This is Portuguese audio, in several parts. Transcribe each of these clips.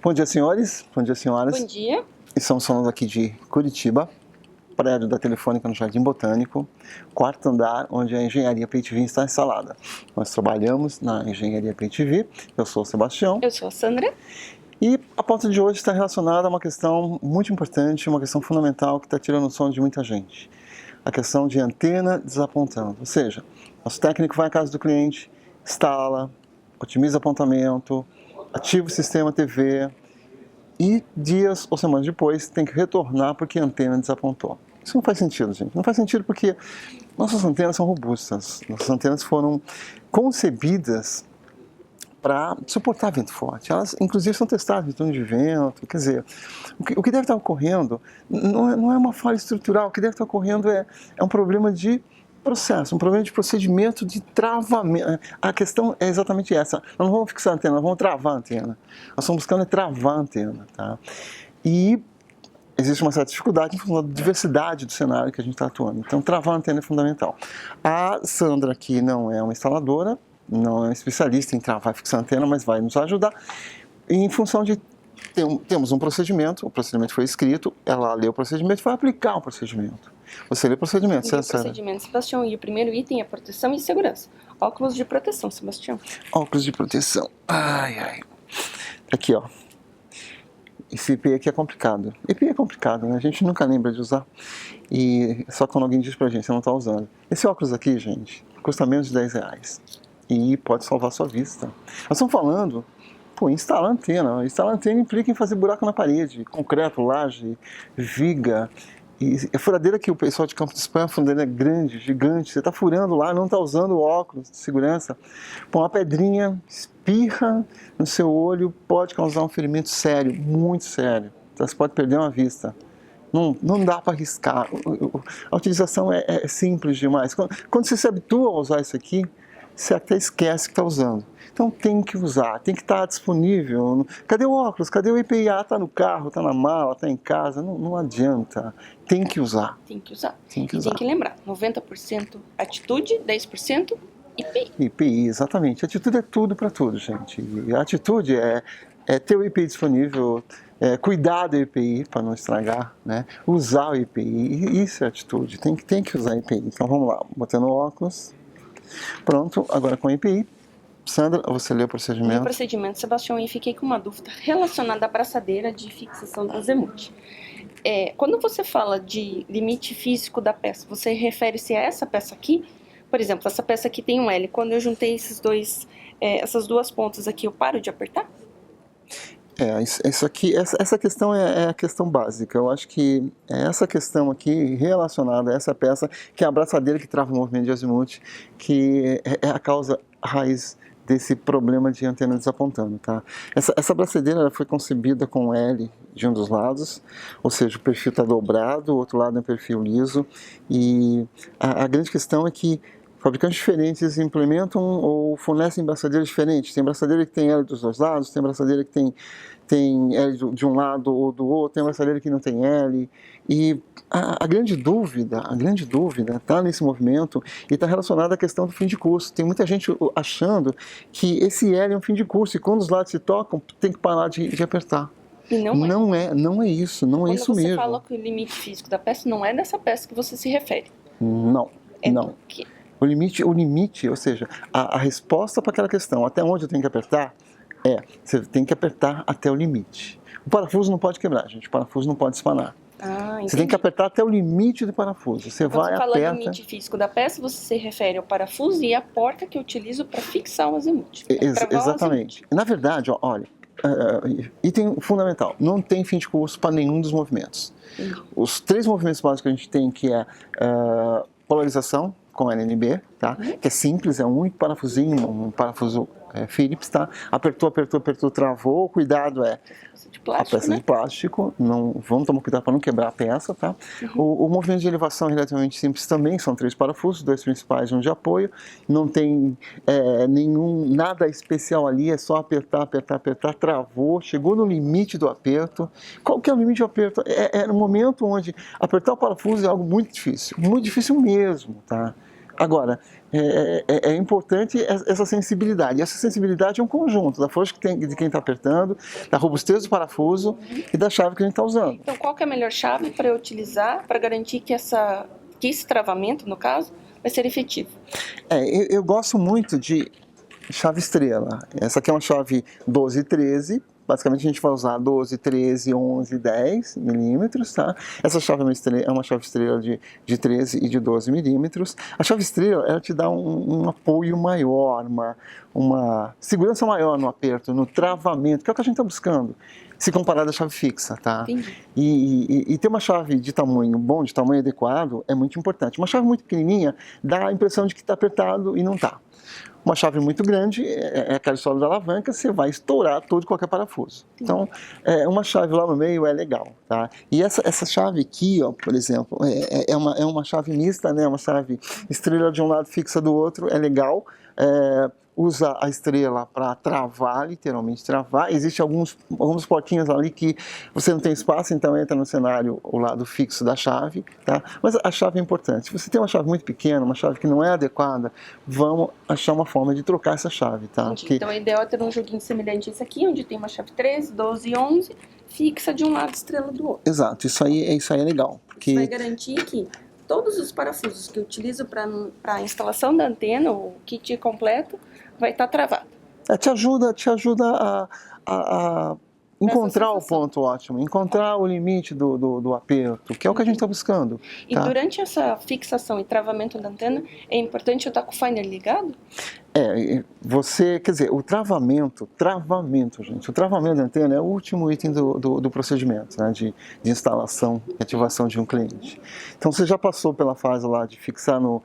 Bom dia, senhores. Bom dia, senhoras. Bom dia. Estamos falando aqui de Curitiba, prédio da Telefônica no Jardim Botânico, quarto andar, onde a Engenharia PayTV está instalada. Nós trabalhamos na Engenharia PayTV. Eu sou o Sebastião. Eu sou a Sandra. E a pauta de hoje está relacionada a uma questão muito importante, uma questão fundamental que está tirando o sono de muita gente. A questão de antena desapontando. Ou seja, nosso técnico vai à casa do cliente, instala, otimiza apontamento, ativa o sistema TV e dias ou semanas depois tem que retornar porque a antena desapontou. Isso não faz sentido, gente. Não faz sentido porque nossas antenas são robustas. Nossas antenas foram concebidas para suportar vento forte. Elas, inclusive, são testadas em turno de vento. Quer dizer, o que deve estar ocorrendo não é uma falha estrutural. O que deve estar ocorrendo é um problema de processo, um problema de procedimento de travamento. A questão é exatamente essa. Nós não vamos fixar a antena, nós vamos travar a antena. Nós estamos buscando travar a antena. Tá? E existe uma certa dificuldade em função da diversidade do cenário que a gente está atuando. Então, travar a antena é fundamental. A Sandra aqui não é uma instaladora, não é um especialista em travar e fixar a antena, mas vai nos ajudar. E em função de temos um procedimento, o procedimento foi escrito, ela lê o procedimento e vai aplicar o procedimento. Você lê o procedimento, certo? O procedimento, Sebastião, e o primeiro item é proteção e segurança. Óculos de proteção, Sebastião. Óculos de proteção. Ai, ai. Aqui, ó. Esse EPI aqui é complicado. EPI é complicado, né? A gente nunca lembra de usar. E só quando alguém diz pra gente, você não tá usando. Esse óculos aqui, gente, custa menos de R$10. E pode salvar a sua vista. Nós estamos falando, instalar antena. Instalar antena implica em fazer buraco na parede, concreto, laje, viga. E a furadeira que o pessoal de Campo de Espanha, a furadeira é grande, gigante. Você está furando lá, não está usando o óculos de segurança. Uma pedrinha espirra no seu olho, pode causar um ferimento sério, muito sério. Então, você pode perder uma vista. Não dá para arriscar. A utilização é simples demais. Quando você se habitua a usar isso aqui, você até esquece que está usando. Então tem que usar, tem que estar disponível. Cadê o óculos? Cadê o EPI? Está no carro, está na mala, está em casa. Não adianta. Tem que usar. Tem que usar. Tem que usar. Tem que lembrar, 90% atitude, 10% EPI. EPI, exatamente. Atitude é tudo para tudo, gente. E a atitude é ter o EPI disponível, cuidar do EPI para não estragar, né? Usar o EPI. Isso é atitude. Tem que usar EPI. Então vamos lá, botando o óculos. Pronto, agora com o EPI. Sandra, você lê o procedimento? No procedimento, Sebastião, e fiquei com uma dúvida relacionada à braçadeira de fixação do azimute. Quando você fala de limite físico da peça, você refere-se a essa peça aqui? Por exemplo, essa peça aqui tem um L. Quando eu juntei essas duas pontas aqui, eu paro de apertar? Essa questão é a questão básica. Eu acho que é essa questão aqui relacionada a essa peça, que é a braçadeira que trava o movimento de azimute, que é a causa raiz desse problema de antena desapontando, tá? Essa braçadeira foi concebida com L de um dos lados, ou seja, o perfil está dobrado, o outro lado é um perfil liso, e a grande questão é que fabricantes diferentes implementam ou fornecem braçadeiras diferentes. Tem braçadeira que tem L dos dois lados, tem braçadeira que tem L de um lado ou do outro, tem braçadeira que não tem L. E a grande dúvida está nesse movimento e está relacionada à questão do fim de curso. Tem muita gente achando que esse L é um fim de curso e quando os lados se tocam, tem que parar de apertar. E não é isso mesmo. Quando você fala que o limite físico da peça, não é dessa peça que você se refere. Não. Porque... O limite, ou seja, a resposta para aquela questão, até onde eu tenho que apertar, você tem que apertar até o limite. O parafuso não pode quebrar, gente, o parafuso não pode espanar. Você tem que apertar até o limite do parafuso. Quando você fala limite físico da peça, você se refere ao parafuso e à porta que eu utilizo para fixar o azimute. Exatamente. Na verdade, olha, item fundamental, não tem fim de curso para nenhum dos movimentos. Os 3 movimentos básicos que a gente tem, que é polarização, com LNB, tá? Que é simples, é um único parafusinho, um parafuso Phillips, tá? Apertou, travou, cuidado, a peça de plástico, vamos tomar cuidado para não quebrar a peça, tá? O movimento de elevação é relativamente simples também, são 3 parafusos, 2 principais e um de apoio, não tem nada especial ali, é só apertar, travou, chegou no limite do aperto. Qual que é o limite do aperto? É no momento onde apertar o parafuso é algo muito difícil mesmo, tá? Agora, é importante essa sensibilidade. E essa sensibilidade é um conjunto da força de quem está apertando, da robustez do parafuso e da chave que a gente está usando. Então, qual que é a melhor chave para eu utilizar para garantir que esse travamento, no caso, vai ser efetivo? Eu gosto muito de chave estrela. Essa aqui é uma chave 12 e 13. Basicamente a gente vai usar 12, 13, 11, 10 milímetros, tá? Essa chave é uma chave estrela de 13 e de 12 milímetros. A chave estrela, ela te dá um apoio maior, uma segurança maior no aperto, no travamento, que é o que a gente está buscando, se comparado à chave fixa, tá? Entendi. E ter uma chave de tamanho bom, de tamanho adequado, é muito importante. Uma chave muito pequenininha dá a impressão de que está apertado e não está. Uma chave muito grande, é aquela história da alavanca, você vai estourar todo e qualquer parafuso. Então, uma chave lá no meio é legal, tá? E essa chave aqui, ó, por exemplo, é uma chave mista, né? Uma chave estrela de um lado, fixa do outro, é legal. Usa a estrela para travar, literalmente travar. Existem algumas portinhas ali que você não tem espaço, então entra no cenário o lado fixo da chave, tá? Mas a chave é importante. Se você tem uma chave muito pequena, uma chave que não é adequada, vamos achar uma forma de trocar essa chave, tá? Porque... Então, o ideal é ter um joguinho semelhante a esse aqui, onde tem uma chave 13, 12 e 11, fixa de um lado, estrela do outro. Exato, isso aí é legal. Porque... Isso vai garantir que todos os parafusos que eu utilizo para a instalação da antena, o kit completo, vai estar travado. Te ajuda a encontrar o ponto ótimo, encontrar o limite do aperto, que é o que a gente está buscando. E tá? Durante essa fixação e travamento da antena, é importante eu estar com o finder ligado? Quer dizer, o travamento, gente, o travamento da antena é o último item do procedimento, né, de instalação e ativação de um cliente. Então, você já passou pela fase lá de fixar no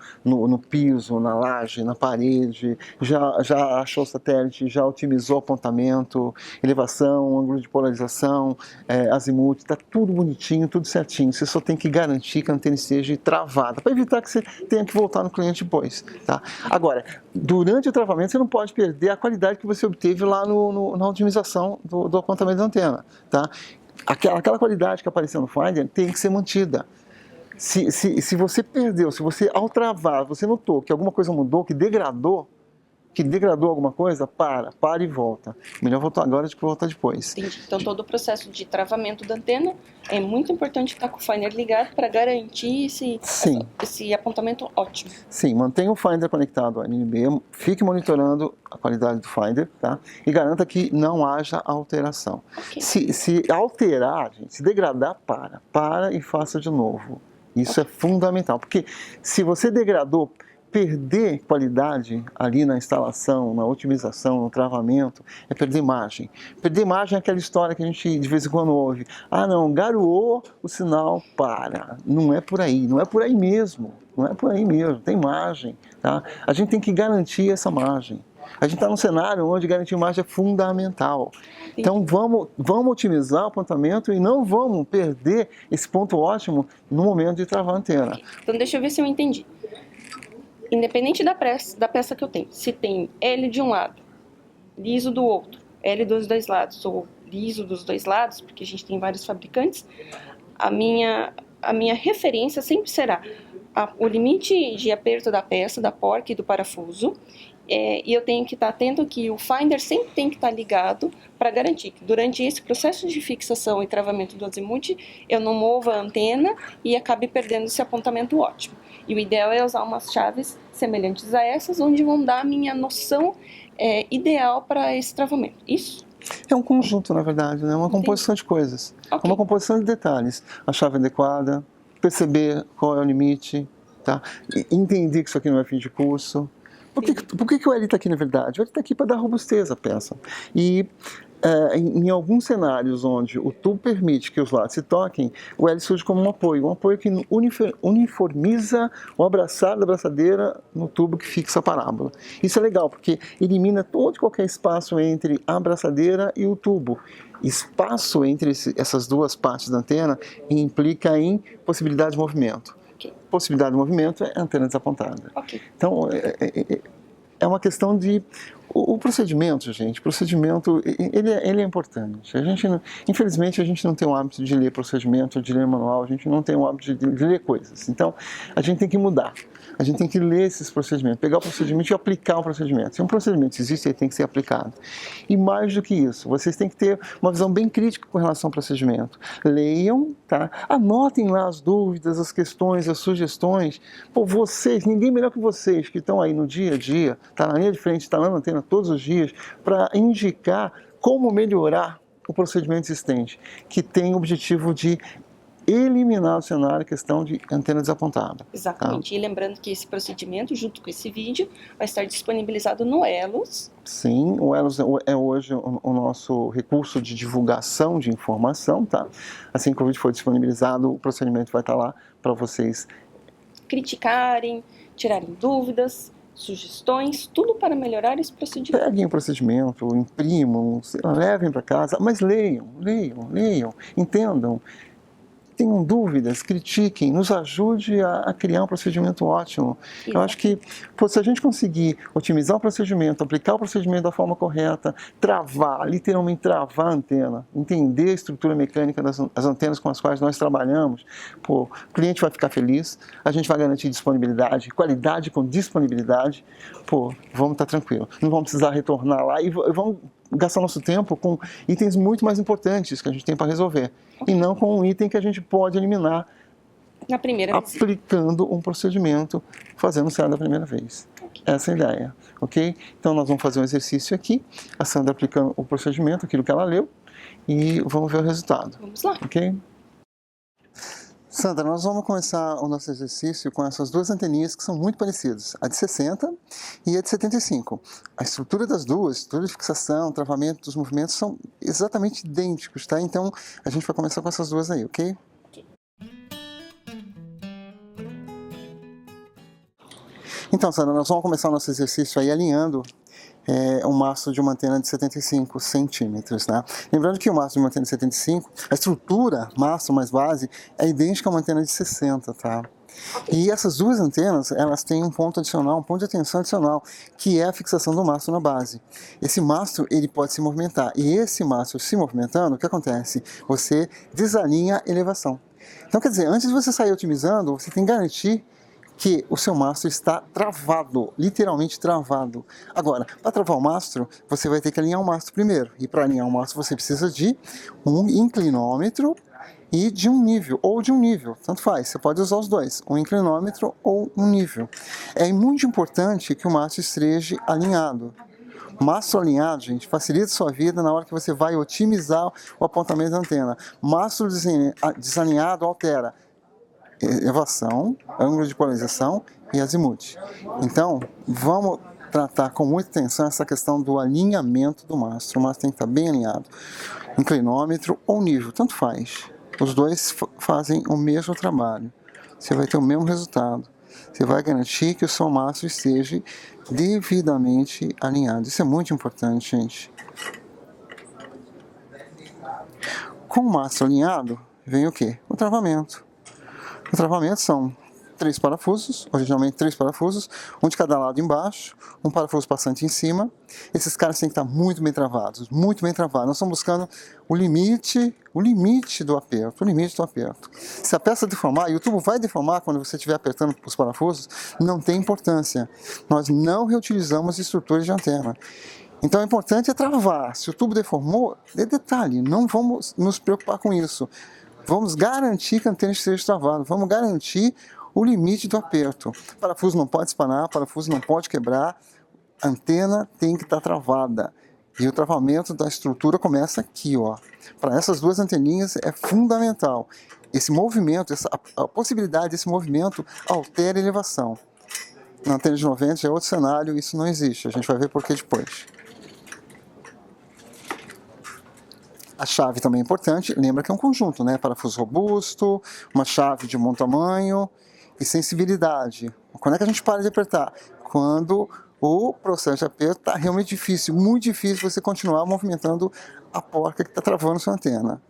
piso, na laje, na parede, já achou o satélite, já otimizou o apontamento, elevação, ângulo de polarização, azimuth, está tudo bonitinho, tudo certinho. Você só tem que garantir que a antena esteja travada, para evitar que você tenha que voltar no cliente depois, tá? Agora, durante o travamento, você não pode perder a qualidade que você obteve lá na otimização do apontamento da antena, tá? Aquela qualidade que apareceu no Finder tem que ser mantida. Se você perdeu, se você ao travar, você notou que alguma coisa mudou, que degradou alguma coisa, para e volta. Melhor voltar agora do que voltar depois. Entendi. Então, todo o processo de travamento da antena é muito importante estar com o Finder ligado para garantir esse apontamento ótimo. Sim, mantenha o Finder conectado ao NB, fique monitorando a qualidade do Finder, tá? E garanta que não haja alteração. Okay. Se alterar, gente, se degradar, para e faça de novo. Isso é fundamental, porque se você degradou, perder qualidade ali na instalação, na otimização, no travamento, é perder margem. Perder margem é aquela história que a gente de vez em quando ouve. Ah, não, garoou, o sinal para. Não é por aí, não é por aí mesmo. Não é por aí mesmo, tem margem, tá? A gente tem que garantir essa margem. A gente está num cenário onde garantir margem é fundamental. Então vamos otimizar o apontamento e não vamos perder esse ponto ótimo no momento de travar a antena. Okay. Então deixa eu ver se eu entendi. Independente da peça que eu tenho, se tem L de um lado, liso do outro, L dos dois lados, ou liso dos dois lados, porque a gente tem vários fabricantes, a minha referência sempre será o limite de aperto da peça, da porca e do parafuso, e eu tenho que estar atento que o Finder sempre tem que estar ligado para garantir que durante esse processo de fixação e travamento do azimuth, eu não mova a antena e acabe perdendo esse apontamento ótimo. E o ideal é usar umas chaves semelhantes a essas, onde vão dar a minha noção ideal para esse travamento. Isso? É um conjunto, na verdade, né? Uma composição de coisas. Okay. Uma composição de detalhes. A chave adequada, perceber qual é o limite, tá? Entender que isso aqui não é fim de curso. Por que o L está aqui, na verdade? O L está aqui para dar robustez à peça. E em alguns cenários onde o tubo permite que os lados se toquem, o L surge como um apoio que uniformiza o abraçar da abraçadeira no tubo que fixa a parábola. Isso é legal, porque elimina todo e qualquer espaço entre a abraçadeira e o tubo. Espaço entre essas duas partes da antena implica em possibilidade de movimento. Okay. Possibilidade de movimento é antena desapontada. Okay. Então, é uma questão de O procedimento, gente, ele é importante. Infelizmente, a gente não tem o hábito de ler procedimento, de ler manual, a gente não tem o hábito de ler coisas. Então, a gente tem que mudar. A gente tem que ler esses procedimentos, pegar o procedimento e aplicar o procedimento. Se um procedimento existe, ele tem que ser aplicado. E mais do que isso, vocês têm que ter uma visão bem crítica com relação ao procedimento. Leiam, tá? Anotem lá as dúvidas, as questões, as sugestões. Pô, vocês, ninguém melhor que vocês, que estão aí no dia a dia, tá na linha de frente, está lá na antena todos os dias, para indicar como melhorar o procedimento existente, que tem o objetivo de eliminar do cenário a questão de antena desapontada. Exatamente. Tá? E lembrando que esse procedimento, junto com esse vídeo, vai estar disponibilizado no Elos. Sim, o Elos é hoje o nosso recurso de divulgação de informação, tá? Assim que o vídeo for disponibilizado, o procedimento vai estar lá para vocês criticarem, tirarem dúvidas, sugestões, tudo para melhorar esse procedimento. Peguem o procedimento, imprimam, levem para casa, mas leiam, entendam. Tenham dúvidas, critiquem, nos ajude a criar um procedimento ótimo. Exato. Eu acho que se a gente conseguir otimizar o procedimento, aplicar o procedimento da forma correta, literalmente travar a antena, entender a estrutura mecânica das antenas com as quais nós trabalhamos, o cliente vai ficar feliz, a gente vai garantir disponibilidade, qualidade com disponibilidade, vamos estar tranquilos. Não vamos precisar retornar lá e vamos gastar nosso tempo com itens muito mais importantes que a gente tem para resolver. E não com um item que a gente pode eliminar na primeira aplicando um procedimento, fazendo Sandra a primeira vez. Essa é a ideia, ok? Então nós vamos fazer um exercício aqui, a Sandra aplicando o procedimento, aquilo que ela leu, e vamos ver o resultado. Vamos lá. Ok? Sandra, nós vamos começar o nosso exercício com essas duas anteninhas que são muito parecidas, a de 60 e a de 75. A estrutura das duas, estrutura de fixação, travamento dos movimentos são exatamente idênticos, tá? Então, a gente vai começar com essas duas aí, ok? Então, Sandra, nós vamos começar o nosso exercício aí alinhando o mastro de uma antena de 75 centímetros, né? Lembrando que o mastro de uma antena de 75, a estrutura, mastro mais base, é idêntica a uma antena de 60, tá? E essas duas antenas, elas têm um ponto adicional, um ponto de atenção adicional, que é a fixação do mastro na base. Esse mastro, ele pode se movimentar, e esse mastro se movimentando, o que acontece? Você desalinha a elevação. Então, quer dizer, antes de você sair otimizando, você tem que garantir que o seu mastro está travado, literalmente travado. Agora, para travar o mastro, você vai ter que alinhar o mastro primeiro. E para alinhar o mastro, você precisa de um inclinômetro e de um nível, ou de um nível, tanto faz. Você pode usar os dois, um inclinômetro ou um nível. É muito importante que o mastro esteja alinhado. Mastro alinhado, gente, facilita a sua vida na hora que você vai otimizar o apontamento da antena. Mastro desalinhado altera elevação, ângulo de polarização e azimuth. Então, vamos tratar com muita atenção essa questão do alinhamento do mastro. O mastro tem que estar bem alinhado. Inclinômetro ou nível, tanto faz. Os dois fazem o mesmo trabalho. Você vai ter o mesmo resultado. Você vai garantir que o seu mastro esteja devidamente alinhado. Isso é muito importante, gente. Com o mastro alinhado, vem o quê? O travamento. O travamento são 3 parafusos, originalmente 3 parafusos, um de cada lado embaixo, um parafuso passante em cima. Esses caras têm que estar muito bem travados, muito bem travados. Nós estamos buscando o limite do aperto, Se a peça deformar, e o tubo vai deformar quando você estiver apertando os parafusos, não tem importância. Nós não reutilizamos estruturas de antena. Então, o importante é travar. Se o tubo deformou, é detalhe, não vamos nos preocupar com isso. Vamos garantir que a antena esteja travada, vamos garantir o limite do aperto. O parafuso não pode espanar, o parafuso não pode quebrar, a antena tem que estar travada. E o travamento da estrutura começa aqui, ó. Para essas duas anteninhas é fundamental. Esse movimento, a possibilidade desse movimento altera a elevação. Na antena de 90 já é outro cenário, isso não existe. A gente vai ver por que depois. A chave também é importante, lembra que é um conjunto, né? Parafuso robusto, uma chave de bom tamanho e sensibilidade. Quando é que a gente para de apertar? Quando o processo de aperto está realmente difícil, muito difícil você continuar movimentando a porca que está travando sua antena.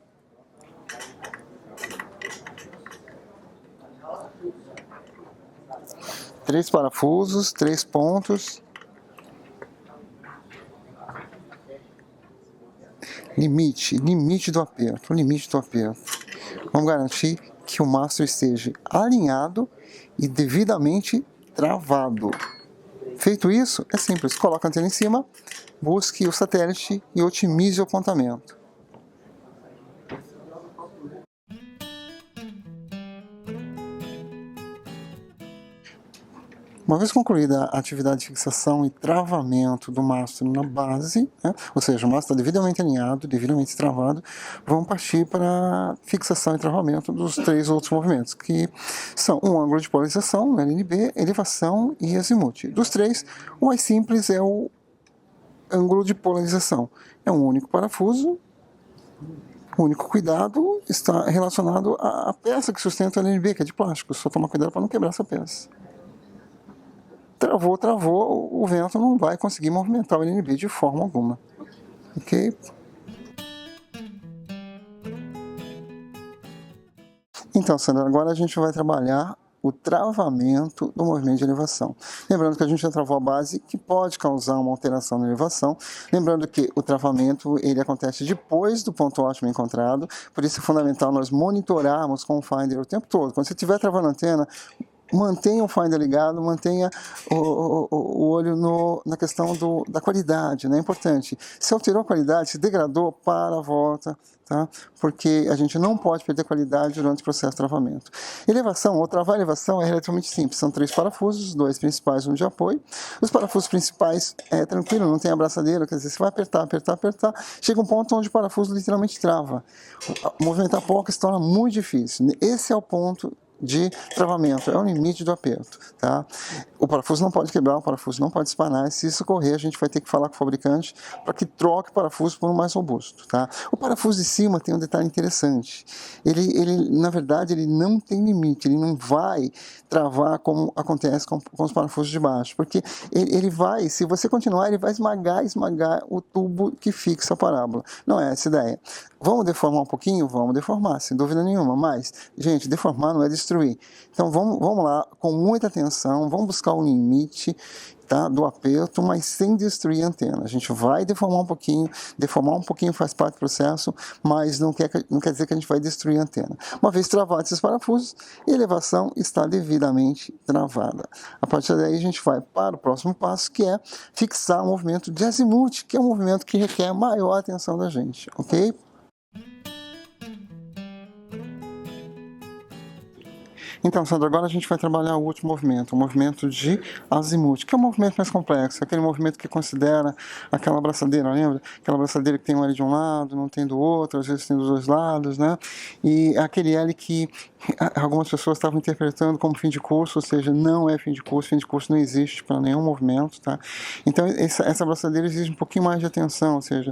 Três parafusos, 3 pontos. limite do aperto, limite do aperto. Vamos garantir que o mastro esteja alinhado e devidamente travado. Feito isso, é simples, coloca a antena em cima, busque o satélite e otimize o apontamento. Uma vez concluída a atividade de fixação e travamento do mastro na base, né, ou seja, o mastro está devidamente alinhado, devidamente travado, vamos partir para a fixação e travamento dos 3 outros movimentos, que são o ângulo de polarização, LNB, elevação e azimuth. Dos 3, o mais simples é o ângulo de polarização. É um único parafuso, o único cuidado está relacionado à peça que sustenta a LNB, que é de plástico. Só toma cuidado para não quebrar essa peça. Travou, o vento não vai conseguir movimentar o LNB de forma alguma. Ok? Então, Sandra, agora a gente vai trabalhar o travamento do movimento de elevação. Lembrando que a gente já travou a base, que pode causar uma alteração na elevação. Lembrando que o travamento ele acontece depois do ponto ótimo encontrado, por isso é fundamental nós monitorarmos com o Finder o tempo todo. Quando você estiver travando a antena, mantenha o Finder ligado, mantenha o olho na questão da qualidade, né? É importante. Se alterou a qualidade, se degradou, para, volta, tá? Porque a gente não pode perder qualidade durante o processo de travamento. Elevação, ou travar a elevação é relativamente simples. São 3 parafusos, 2 principais, 1 de apoio. Os parafusos principais é tranquilo, não tem abraçadeira, quer dizer, você vai apertar, chega um ponto onde o parafuso literalmente trava. Movimentar pouco se torna muito difícil. Esse é o ponto de travamento, é o limite do aperto, tá? O parafuso não pode quebrar, o parafuso não pode espanar, se isso ocorrer a gente vai ter que falar com o fabricante para que troque o parafuso por um mais robusto, tá? O parafuso de cima tem um detalhe interessante, ele na verdade ele não tem limite, ele não vai travar como acontece com os parafusos de baixo, porque ele vai, se você continuar, ele vai esmagar o tubo que fixa a parábola, não é essa a ideia. Vamos deformar um pouquinho? Vamos deformar, sem dúvida nenhuma, mas, gente, deformar não é destruir. Então vamos lá, com muita atenção, vamos buscar o limite, tá, do aperto, mas sem destruir a antena. A gente vai deformar um pouquinho faz parte do processo, mas não quer dizer que a gente vai destruir a antena. Uma vez travados esses parafusos, a elevação está devidamente travada. A partir daí a gente vai para o próximo passo, que é fixar o movimento de azimuth, que é um movimento que requer maior atenção da gente, ok? Então, Sandra, agora a gente vai trabalhar o último movimento, o movimento de azimuth, que é um movimento mais complexo, aquele movimento que considera aquela abraçadeira, lembra? Aquela abraçadeira que tem um L de um lado, não tem do outro, às vezes tem dos dois lados, né? E aquele L que algumas pessoas estavam interpretando como fim de curso, ou seja, não é fim de curso não existe para nenhum movimento, tá? Então, essa abraçadeira exige um pouquinho mais de atenção, ou seja,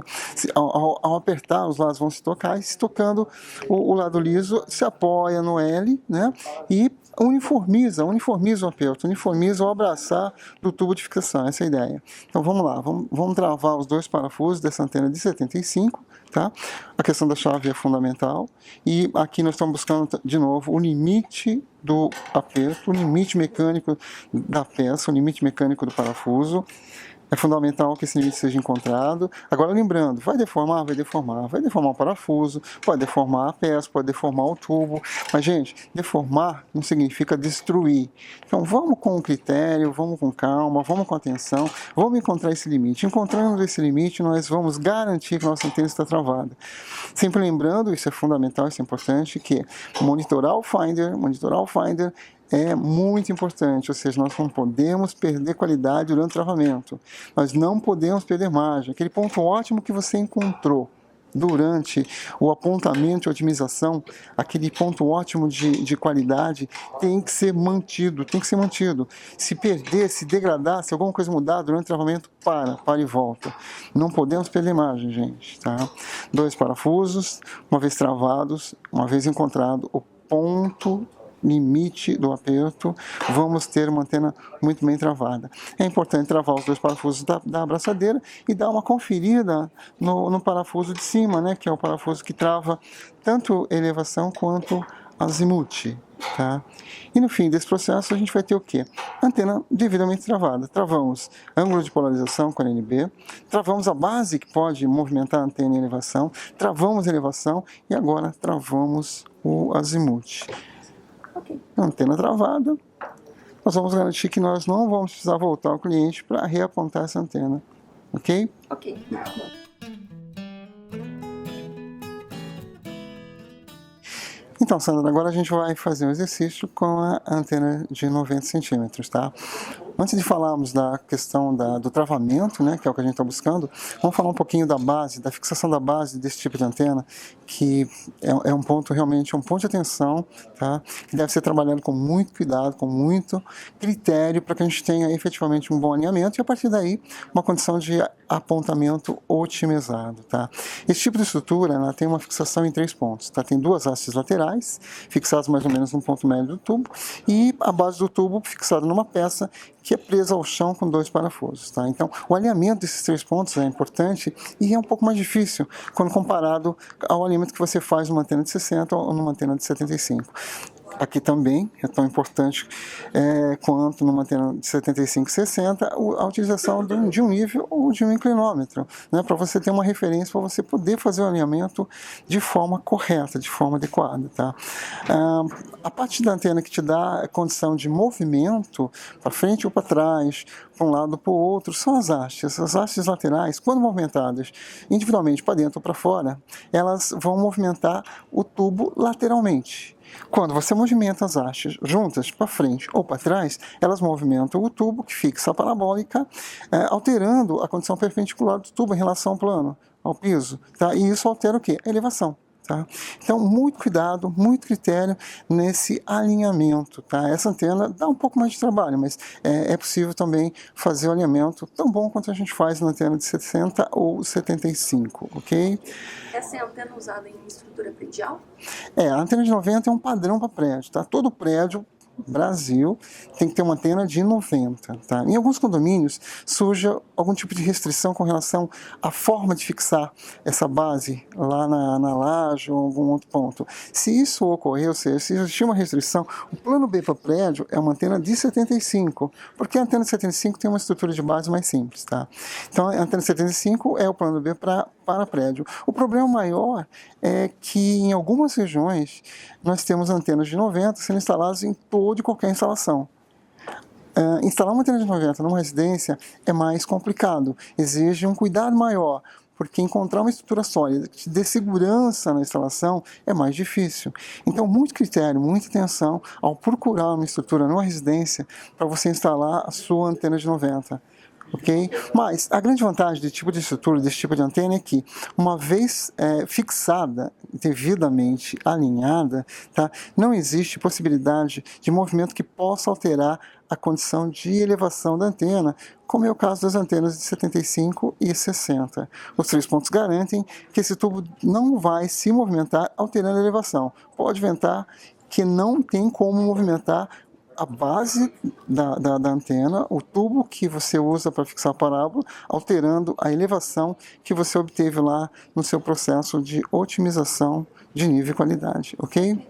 ao apertar, os lados vão se tocar, e se tocando, o lado liso se apoia no L, né? E uniformiza o aperto, uniformiza o abraçar do tubo de fixação, essa é a ideia. Então vamos lá, vamos travar os 2 parafusos dessa antena de 75, tá? A questão da chave é fundamental, e aqui nós estamos buscando de novo o limite do aperto, o limite mecânico da peça, o limite mecânico do parafuso. É fundamental que esse limite seja encontrado. Agora, lembrando, vai deformar o parafuso, pode deformar a peça, pode deformar o tubo, mas, gente, deformar não significa destruir. Então, vamos com critério, vamos com calma, vamos com atenção, vamos encontrar esse limite. Encontrando esse limite, nós vamos garantir que a nossa antena está travada. Sempre lembrando, isso é fundamental, isso é importante, que monitorar o Finder é muito importante, ou seja, nós não podemos perder qualidade durante o travamento, nós não podemos perder margem. Aquele ponto ótimo que você encontrou durante o apontamento e otimização, aquele ponto ótimo de qualidade tem que ser mantido, Se perder, se degradar, se alguma coisa mudar durante o travamento, para e volta. Não podemos perder margem, gente, tá? 2 parafusos, uma vez travados, uma vez encontrado o ponto limite do aperto, vamos ter uma antena muito bem travada. É importante travar os 2 parafusos da abraçadeira e dar uma conferida no parafuso de cima, né, que é o parafuso que trava tanto elevação quanto azimuth. tá? E no fim desse processo a gente vai ter o quê? Antena devidamente travada. Travamos ângulo de polarização com LNB, travamos a base que pode movimentar a antena em elevação, travamos a elevação e agora travamos o azimuth. Ok. Antena travada, nós vamos garantir que nós não vamos precisar voltar ao cliente para reapontar essa antena, ok? Ok. Então, Sandra, agora a gente vai fazer um exercício com a antena de 90 centímetros, tá? Antes de falarmos da questão do travamento, né, que é o que a gente está buscando, vamos falar um pouquinho da base, da fixação da base desse tipo de antena, que é um ponto realmente, um ponto de atenção, tá? Que deve ser trabalhado com muito cuidado, com muito critério, para que a gente tenha efetivamente um bom alinhamento e, a partir daí, uma condição de apontamento otimizado, tá? Esse tipo de estrutura, ela tem uma fixação em 3 pontos, tá? Tem 2 hastes laterais, fixadas mais ou menos no ponto médio do tubo, e a base do tubo fixada numa peça que é presa ao chão com 2 parafusos, tá? Então, o alinhamento desses 3 pontos é importante e é um pouco mais difícil quando comparado ao alinhamento que você faz numa antena de 60 ou numa antena de 75. Aqui também é tão importante quanto numa antena de 75 e 60 a utilização de um nível ou de um inclinômetro, né, para você ter uma referência, para você poder fazer o alinhamento de forma correta, de forma adequada. Tá? A parte da antena que te dá a condição de movimento para frente ou para trás, para um lado ou para o outro, são as hastes. As hastes laterais, quando movimentadas individualmente para dentro ou para fora, elas vão movimentar o tubo lateralmente. Quando você movimenta as hastes juntas para frente ou para trás, elas movimentam o tubo que fixa a parabólica, alterando a condição perpendicular do tubo em relação ao plano, ao piso. Tá? E isso altera o quê? A elevação. Tá? Então, muito cuidado, muito critério nesse alinhamento. Tá? Essa antena dá um pouco mais de trabalho, mas é possível também fazer o alinhamento tão bom quanto a gente faz na antena de 60 ou 75, ok? Essa é a antena usada em estrutura predial? A antena de 90 é um padrão para prédio. Tá? Todo prédio Brasil tem que ter uma antena de 90. Tá? Em alguns condomínios surge algum tipo de restrição com relação à forma de fixar essa base lá na laje ou algum outro ponto. Se isso ocorrer, ou seja, se existir uma restrição, o plano B para o prédio é uma antena de 75, porque a antena de 75 tem uma estrutura de base mais simples. Tá? Então, a antena de 75 é o plano B para prédio. O problema maior é que em algumas regiões nós temos antenas de 90 sendo instaladas em toda e qualquer instalação. Instalar uma antena de 90 numa residência é mais complicado, exige um cuidado maior, porque encontrar uma estrutura sólida que te dê segurança na instalação é mais difícil. Então, muito critério, muita atenção ao procurar uma estrutura numa residência para você instalar a sua antena de 90. Okay? Mas a grande vantagem desse tipo de estrutura, desse tipo de antena, é que, uma vez fixada, devidamente alinhada, tá? Não existe possibilidade de movimento que possa alterar a condição de elevação da antena, como é o caso das antenas de 75 e 60. Os 3 pontos garantem que esse tubo não vai se movimentar alterando a elevação. Pode ventar que não tem como movimentar a base da antena, o tubo que você usa para fixar a parábola, alterando a elevação que você obteve lá no seu processo de otimização de nível e qualidade, ok?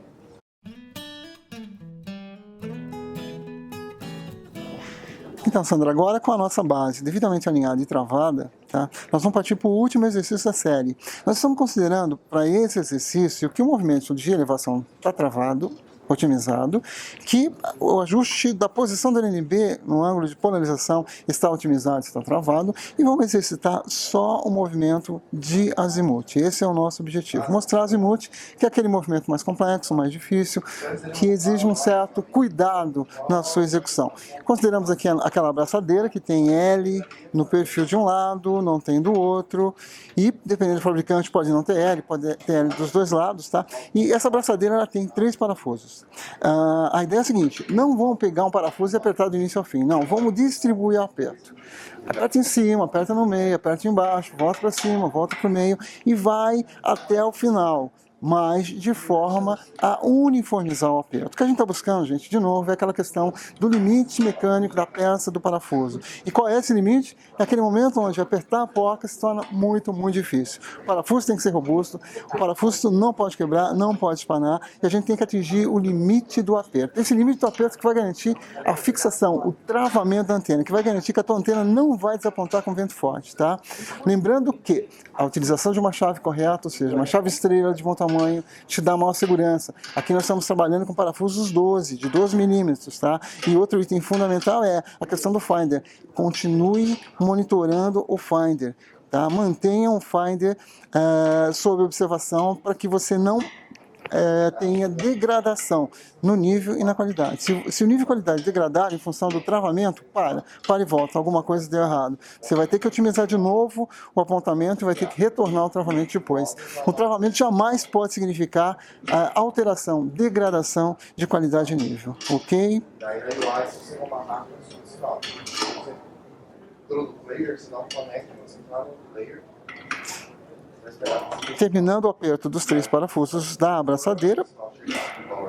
Então, Sandra, agora com a nossa base devidamente alinhada e travada, tá? Nós vamos partir para o último exercício da série. Nós estamos considerando para esse exercício que o movimento de elevação está travado, otimizado, que o ajuste da posição do LNB no ângulo de polarização está otimizado, está travado, e vamos exercitar só o movimento de azimuth. Esse é o nosso objetivo, mostrar azimuth, que é aquele movimento mais complexo, mais difícil, que exige um certo cuidado na sua execução. Consideramos aqui aquela abraçadeira que tem L no perfil de um lado, não tem do outro, e dependendo do fabricante pode não ter L, pode ter L dos dois lados, tá? E essa abraçadeira ela tem 3 parafusos. A ideia é a seguinte: não vamos pegar um parafuso e apertar do início ao fim, não, vamos distribuir o aperto. Aperta em cima, aperta no meio, aperta embaixo, volta para cima, volta para o meio e vai até o final. mas de forma a uniformizar o aperto. O que a gente está buscando, gente, de novo, é aquela questão do limite mecânico da peça do parafuso. E qual é esse limite? É aquele momento onde apertar a porca se torna muito, muito difícil. O parafuso tem que ser robusto, o parafuso não pode quebrar, não pode espanar, e a gente tem que atingir o limite do aperto. Esse limite do aperto que vai garantir a fixação, o travamento da antena, que vai garantir que a tua antena não vai desapontar com vento forte, tá? Lembrando que a utilização de uma chave correta, ou seja, uma chave estrela de bom tamanho, te dá maior segurança. Aqui nós estamos trabalhando com parafusos 12, de 12 milímetros, tá? E outro item fundamental é a questão do finder. Continue monitorando o finder, tá? Mantenha o finder sob observação para que você não tenha degradação no nível e na qualidade. Se o nível e qualidade degradar em função do travamento, para e volta, alguma coisa deu errado. Você vai ter que otimizar de novo o apontamento e vai ter que retornar o travamento depois. O travamento jamais pode significar alteração, degradação de qualidade e nível, ok? Daí na UI, se você amarrar com o sinal, você entrou no player, você não conecta, você entra no player. Terminando o aperto dos 3 parafusos da abraçadeira,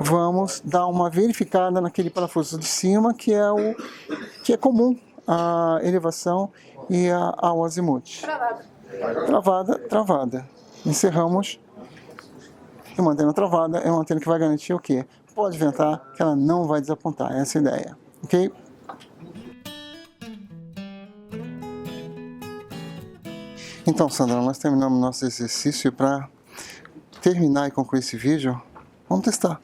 vamos dar uma verificada naquele parafuso de cima, que é comum a elevação e ao azimuth. Travada. Encerramos. E uma antena travada é uma antena que vai garantir o quê? Pode ventar, que ela não vai desapontar. Essa é a ideia, ok? Então, Sandra, nós terminamos nosso exercício. Para terminar e concluir esse vídeo, vamos testar.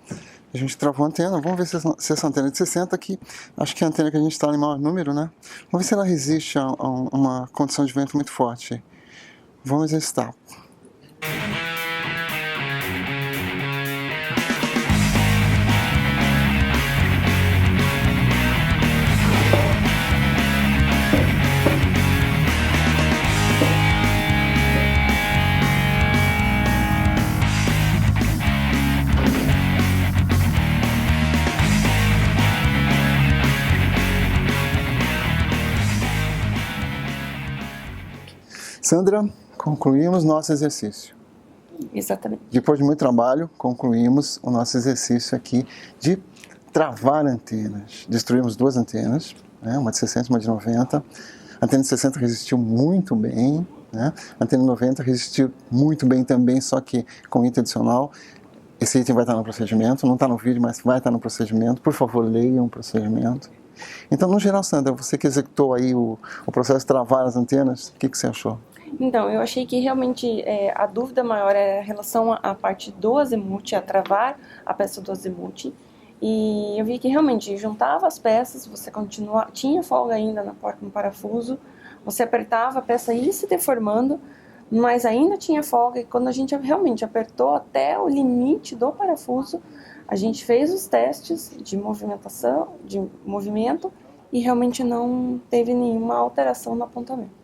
A gente travou a antena, vamos ver se essa antena é de 60 aqui, acho que é a antena que a gente está em maior número, né? Vamos ver se ela resiste a uma condição de vento muito forte. Vamos exercitar. Sandra, concluímos nosso exercício. Exatamente. Depois de muito trabalho, concluímos o nosso exercício aqui de travar antenas. Destruímos 2 antenas, né? Uma de 60 e uma de 90. A antena de 60 resistiu muito bem, né? A antena de 90 resistiu muito bem também, só que com item adicional. Esse item vai estar no procedimento, não está no vídeo, mas vai estar no procedimento. Por favor, leiam o procedimento. Então, no geral, Sandra, você que executou aí o processo de travar as antenas, o que você achou? Então, eu achei que realmente a dúvida maior é em relação à parte do azimuth, a travar a peça do azimuth. E eu vi que realmente juntava as peças, você tinha folga ainda na porta no parafuso, você apertava, a peça ia se deformando, mas ainda tinha folga. E quando a gente realmente apertou até o limite do parafuso, a gente fez os testes de movimentação, de movimento, e realmente não teve nenhuma alteração no apontamento.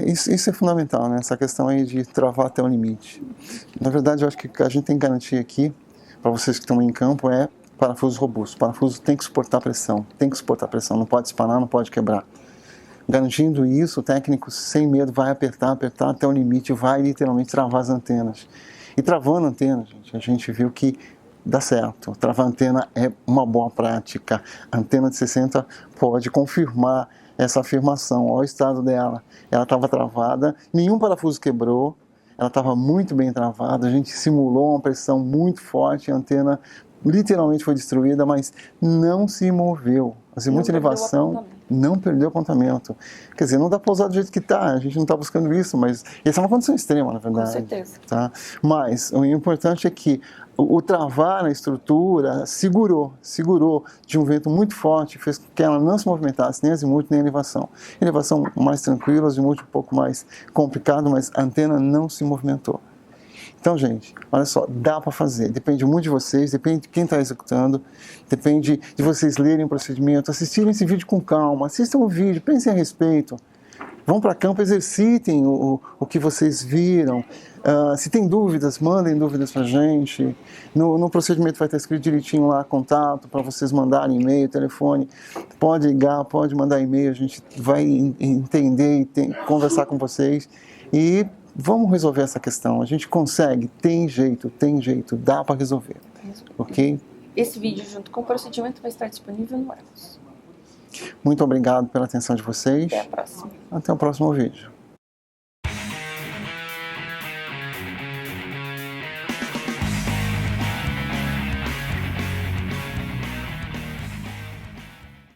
Isso é fundamental, né? Essa questão aí de travar até o limite. Na verdade, eu acho que o que a gente tem que garantir aqui, para vocês que estão em campo, é parafuso robusto. O parafuso tem que suportar pressão, não pode espanar, não pode quebrar. Garantindo isso, o técnico, sem medo, vai apertar até o limite, vai literalmente travar as antenas. E travando a antena, a gente viu que dá certo. Travar a antena é uma boa prática. A antena de 60 pode confirmar essa afirmação. Olha o estado dela. Ela estava travada, nenhum parafuso quebrou, ela estava muito bem travada, a gente simulou uma pressão muito forte, a antena literalmente foi destruída, mas não se moveu. Assim, muita elevação, não perdeu o apontamento. Quer dizer, não dá para usar do jeito que está, a gente não está buscando isso, mas essa é uma condição extrema, na verdade. Com certeza. Tá? Mas o importante é que o travar na estrutura segurou de um vento muito forte, fez com que ela não se movimentasse, nem azimuth, nem elevação. Elevação mais tranquila, azimuth um pouco mais complicado, mas a antena não se movimentou. Então, gente, olha só, dá para fazer. Depende muito de vocês, depende de quem está executando, depende de vocês lerem o procedimento, assistirem esse vídeo com calma, assistam o vídeo, pensem a respeito. Vão para campo, exercitem o que vocês viram. Se tem dúvidas, mandem dúvidas para a gente. No procedimento vai estar escrito direitinho lá, contato, para vocês mandarem e-mail, telefone. Pode ligar, pode mandar e-mail, a gente vai entender e conversar com vocês. E vamos resolver essa questão. A gente consegue, tem jeito, dá para resolver. Ok? Esse vídeo, junto com o procedimento, vai estar disponível no Argos. Muito obrigado pela atenção de vocês. Até a próxima. Até o próximo vídeo.